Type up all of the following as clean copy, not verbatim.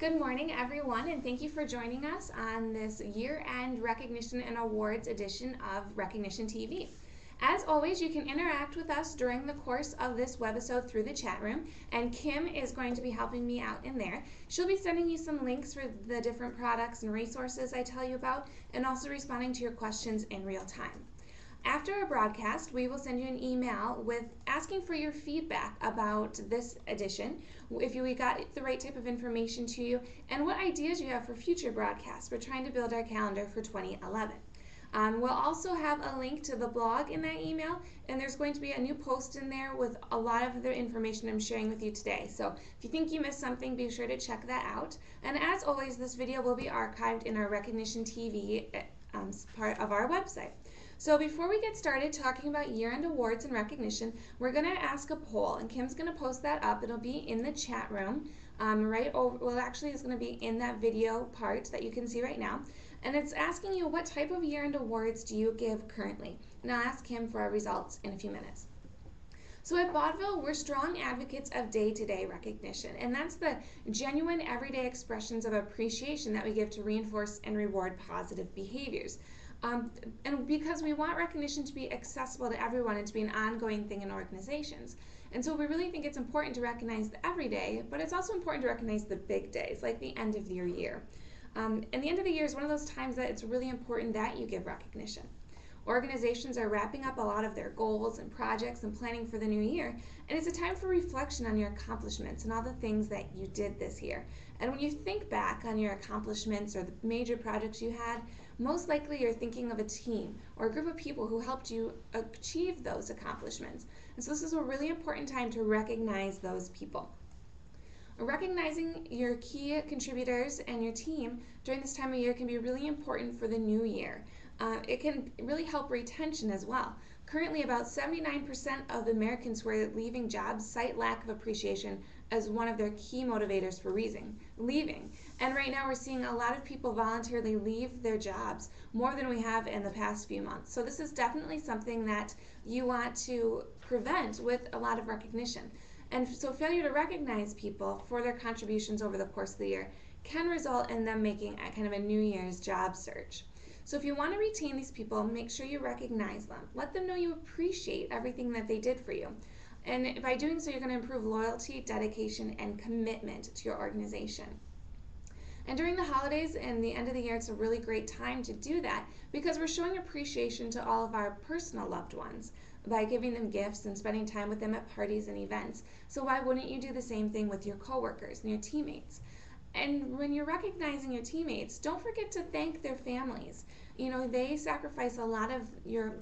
Good morning, everyone, and thank you for joining us on this year-end recognition and awards edition of Recognition TV. As always, you can interact with us during the course of this webisode through the chat room, and Kim is going to be helping me out in there. She'll be sending you some links for the different products and resources I tell you about, and also responding to your questions in real time. After our broadcast, we will send you an email with asking for your feedback about this edition, if we got the right type of information to you, and what ideas you have for future broadcasts. We're trying to build our calendar for 2011. We'll also have a link to the blog in that email, and there's going to be a new post in there with a lot of the information I'm sharing with you today. So if you think you missed something, be sure to check that out. And as always, this video will be archived in our Recognition TV part of our website. So before we get started talking about year-end awards and recognition, we're going to ask a poll, and Kim's going to post that up. It'll be in the chat room right over, well, actually it's going to be in that video part that you can see right now. And it's asking you, what type of year-end awards do you give currently? And I'll ask Kim for our results in a few minutes. So at Vaudeville, we're strong advocates of day-to-day recognition, and that's the genuine everyday expressions of appreciation that we give to reinforce and reward positive behaviors. And because we want recognition to be accessible to everyone and to be an ongoing thing in organizations. And so we really think it's important to recognize the everyday, but it's also important to recognize the big days, like the end of your year. And the end of the year is one of those times that it's really important that you give recognition. Organizations are wrapping up a lot of their goals and projects and planning for the new year, and it's a time for reflection on your accomplishments and all the things that you did this year. And when you think back on your accomplishments or the major projects you had, most likely you're thinking of a team or a group of people who helped you achieve those accomplishments. And so this is a really important time to recognize those people. Recognizing your key contributors and your team during this time of year can be really important for the new year. It can really help retention as well. Currently, about 79% of Americans who are leaving jobs cite lack of appreciation as one of their key motivators for leaving. And right now we're seeing a lot of people voluntarily leave their jobs, more than we have in the past few months. So this is definitely something that you want to prevent with a lot of recognition. And so failure to recognize people for their contributions over the course of the year can result in them making a kind of a New Year's job search. So if you want to retain these people, make sure you recognize them. Let them know you appreciate everything that they did for you. And by doing so, you're going to improve loyalty, dedication, and commitment to your organization. And during the holidays and the end of the year, it's a really great time to do that because we're showing appreciation to all of our personal loved ones by giving them gifts and spending time with them at parties and events. So why wouldn't you do the same thing with your coworkers and your teammates? And when you're recognizing your teammates, don't forget to thank their families. You know, they sacrifice a lot of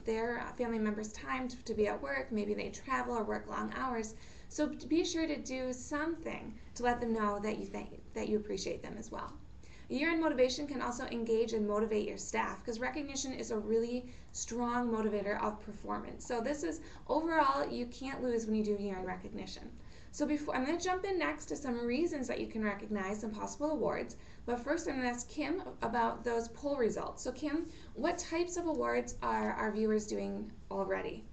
their family members' time to be at work. Maybe they travel or work long hours. So be sure to do something to let them know that you appreciate them as well. Year-end motivation can also engage and motivate your staff because recognition is a really strong motivator of performance. So this is, overall, you can't lose when you do year-end recognition. So I'm going to jump in next to some reasons that you can recognize some possible awards, but first I'm going to ask Kim about those poll results. So Kim, what types of awards are our viewers doing already?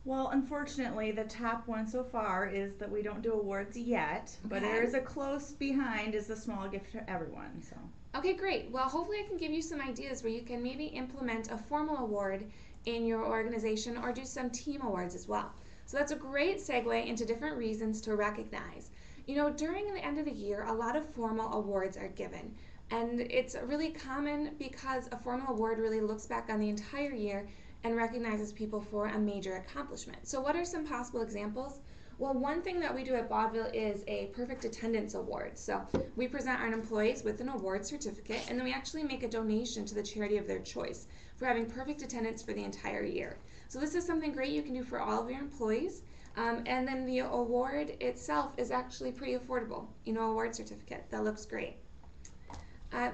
Well, unfortunately, the top one so far is that we don't do awards yet, but there is a close behind is the small gift to everyone. So. Okay, great. Well, hopefully I can give you some ideas where you can maybe implement a formal award in your organization or do some team awards as well. So that's a great segue into different reasons to recognize. You know, during the end of the year, a lot of formal awards are given. And it's really common because a formal award really looks back on the entire year and recognizes people for a major accomplishment. So what are some possible examples? Well, one thing that we do at Vaudeville is a perfect attendance award. So we present our employees with an award certificate, and then we actually make a donation to the charity of their choice for having perfect attendance for the entire year. So this is something great you can do for all of your employees. And then the award itself is actually pretty affordable. You know, award certificate, that looks great.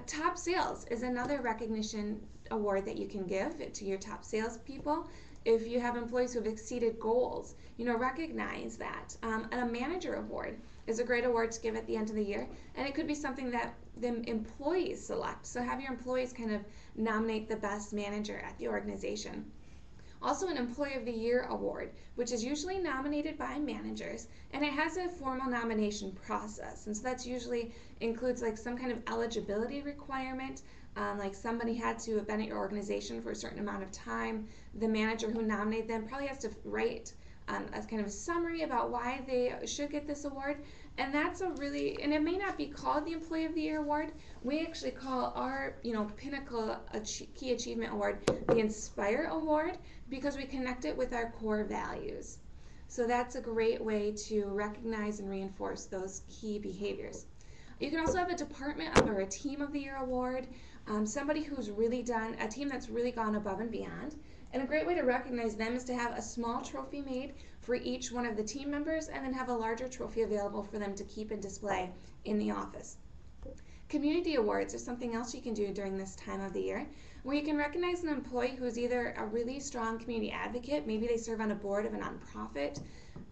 Top sales is another recognition award that you can give to your top salespeople. If you have employees who have exceeded goals, you know, recognize that. And a manager award is a great award to give at the end of the year, and it could be something that the employees select. So have your employees kind of nominate the best manager at the organization. Also an Employee of the Year award, which is usually nominated by managers, and it has a formal nomination process. And so that's usually includes like some kind of eligibility requirement, like somebody had to have been at your organization for a certain amount of time. The manager who nominated them probably has to write a kind of a summary about why they should get this award. And that's and it may not be called the Employee of the Year award. We actually call our, pinnacle key achievement award the Inspire Award, because we connect it with our core values. So that's a great way to recognize and reinforce those key behaviors. You can also have a department or a team of the year award, somebody who's really done, a team that's really gone above and beyond. And a great way to recognize them is to have a small trophy made for each one of the team members, and then have a larger trophy available for them to keep and display in the office. Community awards are something else you can do during this time of the year, where you can recognize an employee who's either a really strong community advocate, maybe they serve on a board of a nonprofit,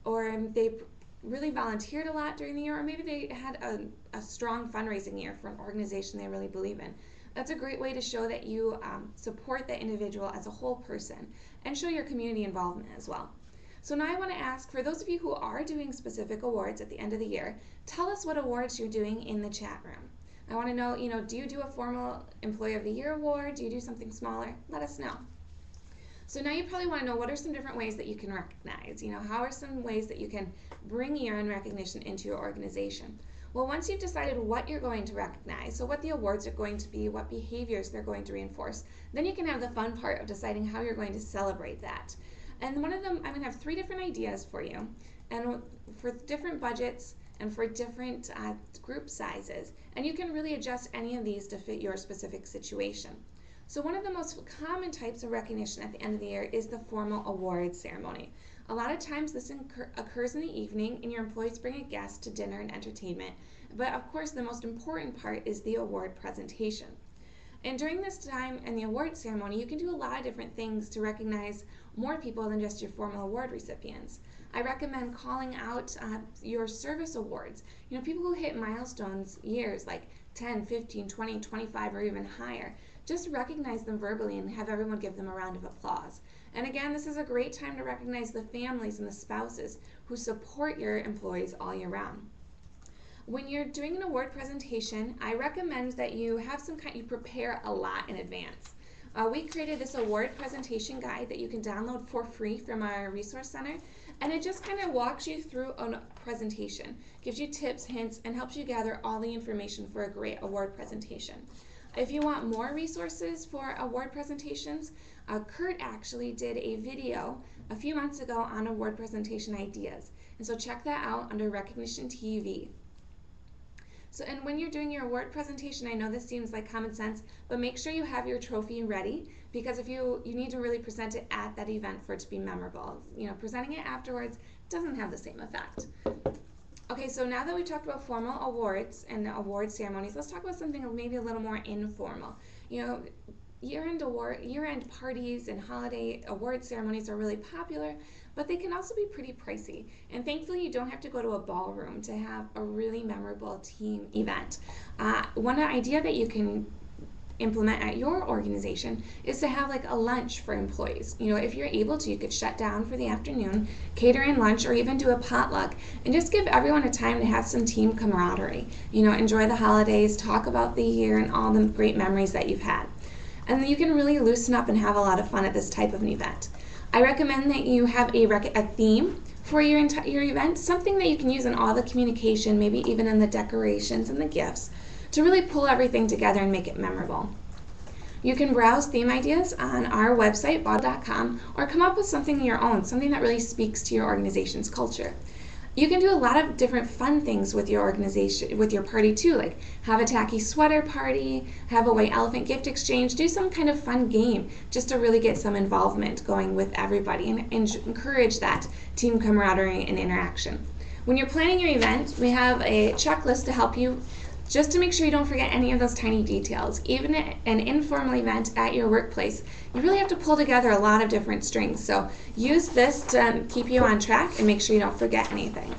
or they really volunteered a lot during the year, or maybe they had a strong fundraising year for an organization they really believe in. That's a great way to show that you support the individual as a whole person and show your community involvement as well. So now I want to ask, for those of you who are doing specific awards at the end of the year, tell us what awards you're doing in the chat room. I want to know, do you do a formal Employee of the Year award? Do you do something smaller? Let us know. So now you probably want to know, what are some different ways that you can recognize? How are some ways that you can bring year-end recognition into your organization? Well, once you've decided what you're going to recognize, so what the awards are going to be, what behaviors they're going to reinforce, then you can have the fun part of deciding how you're going to celebrate that. And one of them, I'm going to have 3 different ideas for you, and for different budgets and for different group sizes. And you can really adjust any of these to fit your specific situation. So one of the most common types of recognition at the end of the year is the formal awards ceremony. A lot of times this occurs in the evening, and your employees bring a guest to dinner and entertainment. But of course, the most important part is the award presentation. And during this time in the award ceremony, you can do a lot of different things to recognize more people than just your formal award recipients. I recommend calling out your service awards. People who hit milestones years like 10, 15, 20, 25, or even higher. Just recognize them verbally and have everyone give them a round of applause. And again, this is a great time to recognize the families and the spouses who support your employees all year round. When you're doing an award presentation, I recommend that you have you prepare a lot in advance. We created this award presentation guide that you can download for free from our resource center, and it just kind of walks you through a presentation, gives you tips, hints, and helps you gather all the information for a great award presentation. If you want more resources for award presentations, Kurt actually did a video a few months ago on award presentation ideas, and so check that out under Recognition TV. So, and when you're doing your award presentation, I know this seems like common sense, but make sure you have your trophy ready, because if you need to really present it at that event for it to be memorable. Presenting it afterwards doesn't have the same effect. Okay, so now that we've talked about formal awards and award ceremonies, let's talk about something maybe a little more informal. Year-end parties and holiday award ceremonies are really popular, but they can also be pretty pricey. And thankfully, you don't have to go to a ballroom to have a really memorable team event. One idea that you can implement at your organization is to have like a lunch for employees. If you're able to, you could shut down for the afternoon, cater in lunch, or even do a potluck, and just give everyone a time to have some team camaraderie. Enjoy the holidays, talk about the year and all the great memories that you've had. And then you can really loosen up and have a lot of fun at this type of an event. I recommend that you have a theme for your event, something that you can use in all the communication, maybe even in the decorations and the gifts, to really pull everything together and make it memorable. You can browse theme ideas on our website, baudot.com, or come up with something of your own, something that really speaks to your organization's culture. You can do a lot of different fun things with your organization, with your party too, like have a tacky sweater party, have a white elephant gift exchange, do some kind of fun game just to really get some involvement going with everybody and encourage that team camaraderie and interaction. When you're planning your event, we have a checklist to help you just to make sure you don't forget any of those tiny details. Even an informal event at your workplace, you really have to pull together a lot of different strings. So use this to keep you on track and make sure you don't forget anything.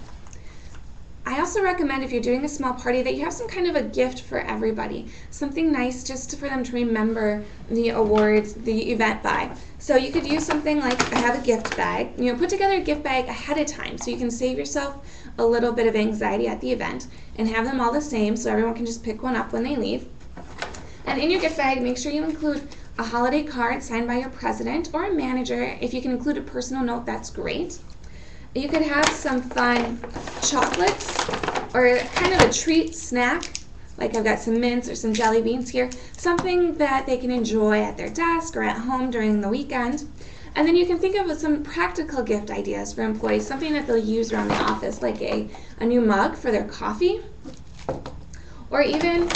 I also recommend if you're doing a small party that you have some kind of a gift for everybody, something nice just for them to remember the awards, the event by. So you could use something like, I have a gift bag, put together a gift bag ahead of time so you can save yourself a little bit of anxiety at the event and have them all the same so everyone can just pick one up when they leave. And in your gift bag, make sure you include a holiday card signed by your president or a manager. If you can include a personal note, that's great. You could have some fun chocolates or kind of a treat snack, like I've got some mints or some jelly beans here, something that they can enjoy at their desk or at home during the weekend. And then you can think of some practical gift ideas for employees, something that they'll use around the office, like a new mug for their coffee, or even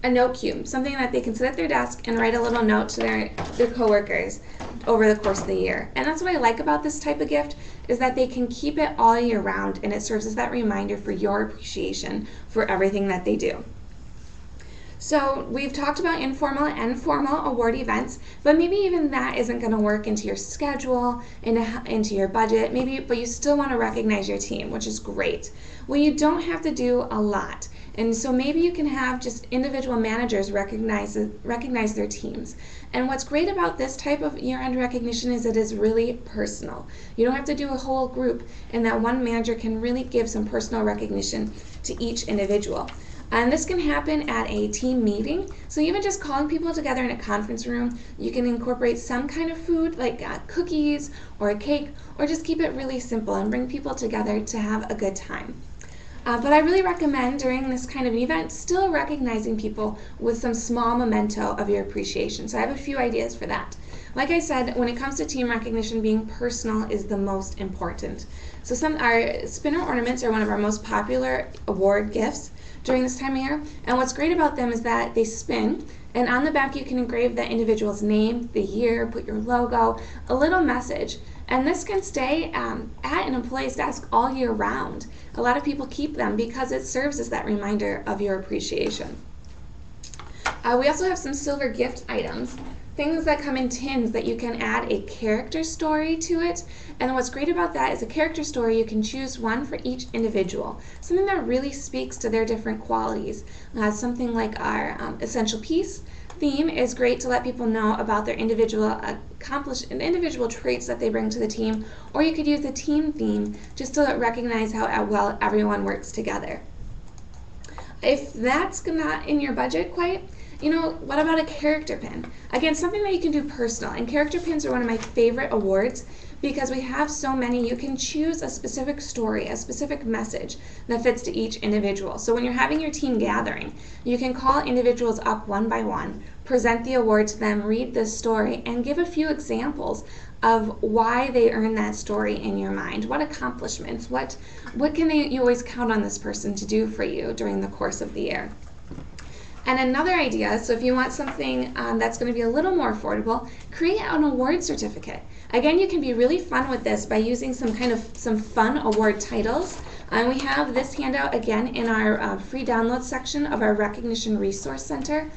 a note cube, something that they can sit at their desk and write a little note to their coworkers over the course of the year. And that's what I like about this type of gift, is that they can keep it all year round and it serves as that reminder for your appreciation for everything that they do. So we've talked about informal and formal award events, but maybe even that isn't going to work into your schedule, into your budget, but you still want to recognize your team, which is great. Well, you don't have to do a lot. And so maybe you can have just individual managers recognize their teams. And what's great about this type of year-end recognition is it is really personal. You don't have to do a whole group, and that one manager can really give some personal recognition to each individual. And this can happen at a team meeting. So even just calling people together in a conference room, you can incorporate some kind of food like cookies or a cake, or just keep it really simple and bring people together to have a good time. But I really recommend during this kind of an event still recognizing people with some small memento of your appreciation. So I have a few ideas for that. Like I said, when it comes to team recognition, being personal is the most important. So our spinner ornaments are one of our most popular award gifts during this time of year. And what's great about them is that they spin, and on the back you can engrave the individual's name, the year, put your logo, a little message. And this can stay at an employee's desk all year round. A lot of people keep them because it serves as that reminder of your appreciation. We also have some silver gift items, things that come in tins that you can add a character story to it. And what's great about that is a character story, you can choose one for each individual, something that really speaks to their different qualities. Something like our essential piece theme is great to let people know about their individual traits that they bring to the team, or you could use the team theme just to recognize how well everyone works together. If that's not in your budget quite, what about a character pin? Again, something that you can do personal, and character pins are one of my favorite awards because we have so many. You can choose a specific story, a specific message that fits to each individual. So when you're having your team gathering, you can call individuals up one by one, present the award to them, read the story, and give a few examples of why they earned that story in your mind. What accomplishments, what can you always count on this person to do for you during the course of the year. And another idea, so if you want something that's going to be a little more affordable, create an award certificate. Again, you can be really fun with this by using some fun award titles. And we have this handout again in our free download section of our Recognition Resource Center.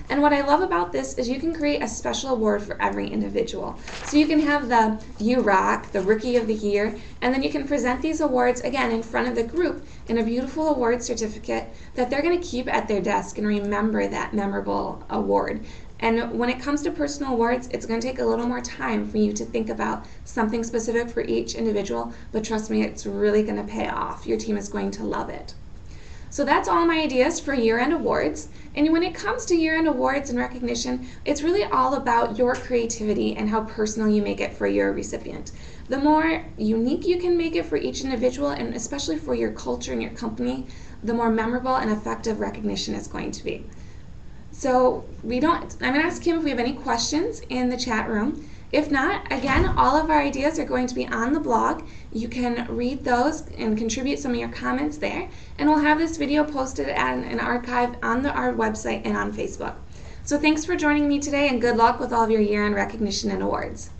And what I love about this is you can create a special award for every individual. So you can have the You Rock, the Rookie of the Year, and then you can present these awards again in front of the group in a beautiful award certificate that they're going to keep at their desk and remember that memorable award. And when it comes to personal awards, it's going to take a little more time for you to think about something specific for each individual, but trust me, it's really going to pay off. Your team is going to love it. So that's all my ideas for year-end awards. And when it comes to year-end awards and recognition, it's really all about your creativity and how personal you make it for your recipient. The more unique you can make it for each individual, and especially for your culture and your company, the more memorable and effective recognition is going to be. So I'm going to ask Kim if we have any questions in the chat room. If not, again, all of our ideas are going to be on the blog. You can read those and contribute some of your comments there. And we'll have this video posted and an archive on our website and on Facebook. So thanks for joining me today, and good luck with all of your year-end recognition and awards.